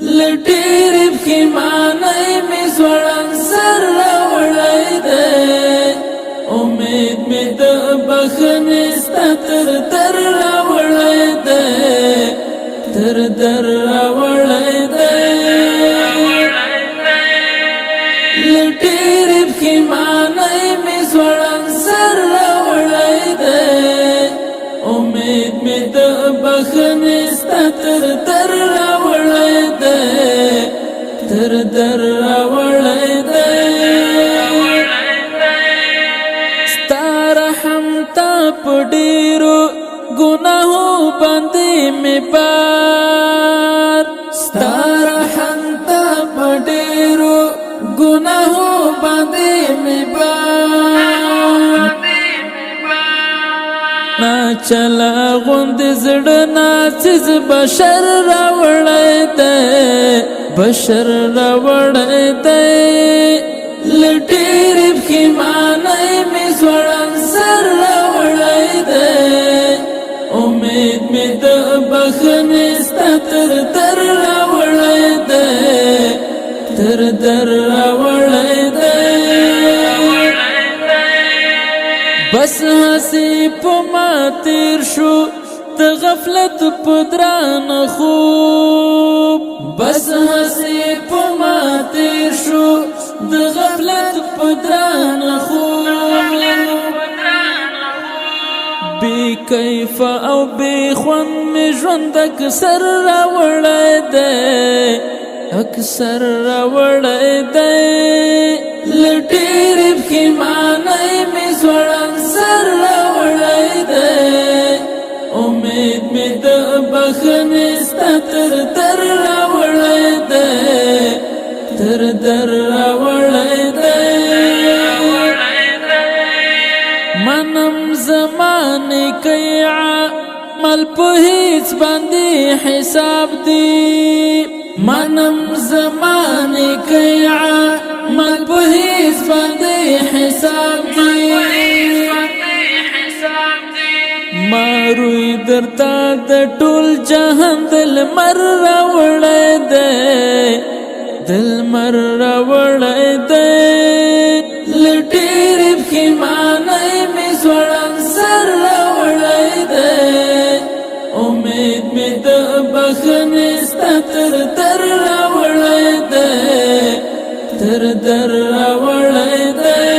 لټيري بخیمانه می زوړن سر راوړی دی امید می د بخنې ستا تر در راوړی دی تر در راوړی دی لټيري بخیمانه می زوړن سر راوړی دی امید می د بخنې ستا تر در راوړی دی تر در راوړی دی ستا رحم تا په ډېرو ګناهو باندې می بار ستا رحم تا په ډېرو ګناهو باندې می بار نا چلا غوند زړه ناچز بشر راوړی دی بشر راوړی دی لټيري بخیمانه می زوړن سر راوړی دی امید می د بخنې ستا تر در راوړی دی تر در راوړی دی بس هسې په ما تیر شو د غفلت په دران خوب بس هسې په ما تیر شو د غفلت په دران خوب بی کیف او بی خوند می ژوند اکثر راوړی دی اکثر راوړی دی لټيري بخیمانه می زوړن سر راوړی دی امید می د بخنې ستا تر در راوړی دی تر در راوړی دی منم زمانه کوي عمل په هیڅ باندې حساب دی منم زمانه کوي عمل په هیڅ باندې حساب دی ماروی درتا د ټول جهان دل مر راوړی دی دل مر راوړی دی لټيري بخیمانه می زوړن سر راوړی دی امید می د بخنې ستا تر در راوړی دی تر در راوړی دی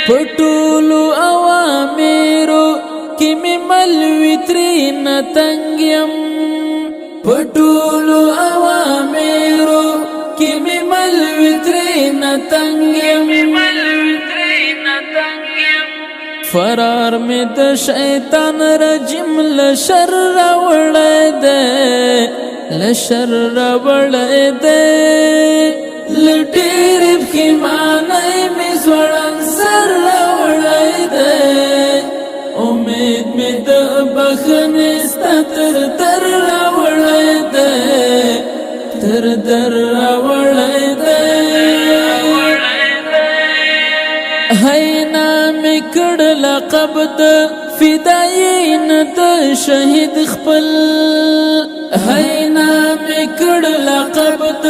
پټولو اوامرو کې می ملوي ترېنه تنګ یم پټولو اوامرو کې می ملوي ترېنه تنګ یم فرار می د شیطان رجیم لشر راوړی دی لشر راوړی دی لټيري بخیمانه می زوړن سر راوړی دی امید می د بخنې ستا تر در راوړی دی تر در راوړی دی هینا می کړ لقب د فدايین د شهید خپل هینا می کړ لقب د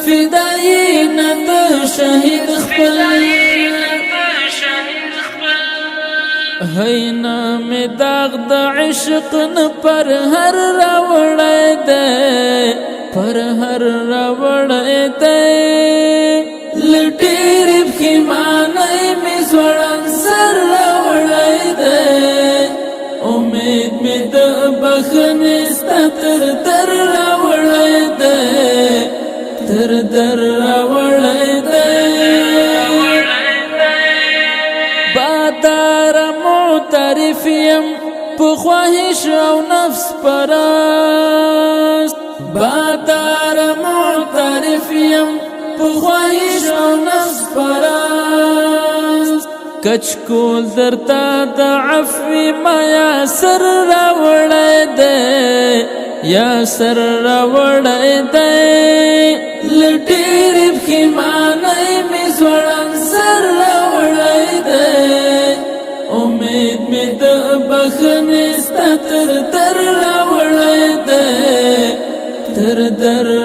فدايین د شهید خپل هینا می داغ د عشق نه پر هر راوړی دی پر هر راوړی دی لټيري بخیمانه می زوړن سر راوړی دی امید می د بخنې ستا تر در راوړی دی تر در راوړی دی بادار معترف یم په خواهش او نفس پرست بادار معترف یم په خواهش او نفس پرست کچکول درتا د عفوی ما یا سر راوړی دی یا سر راوړی دی لټيري بخیمانه می زوړن سر راوړی دی امید می د بخنې ستا تر در راوړی دی در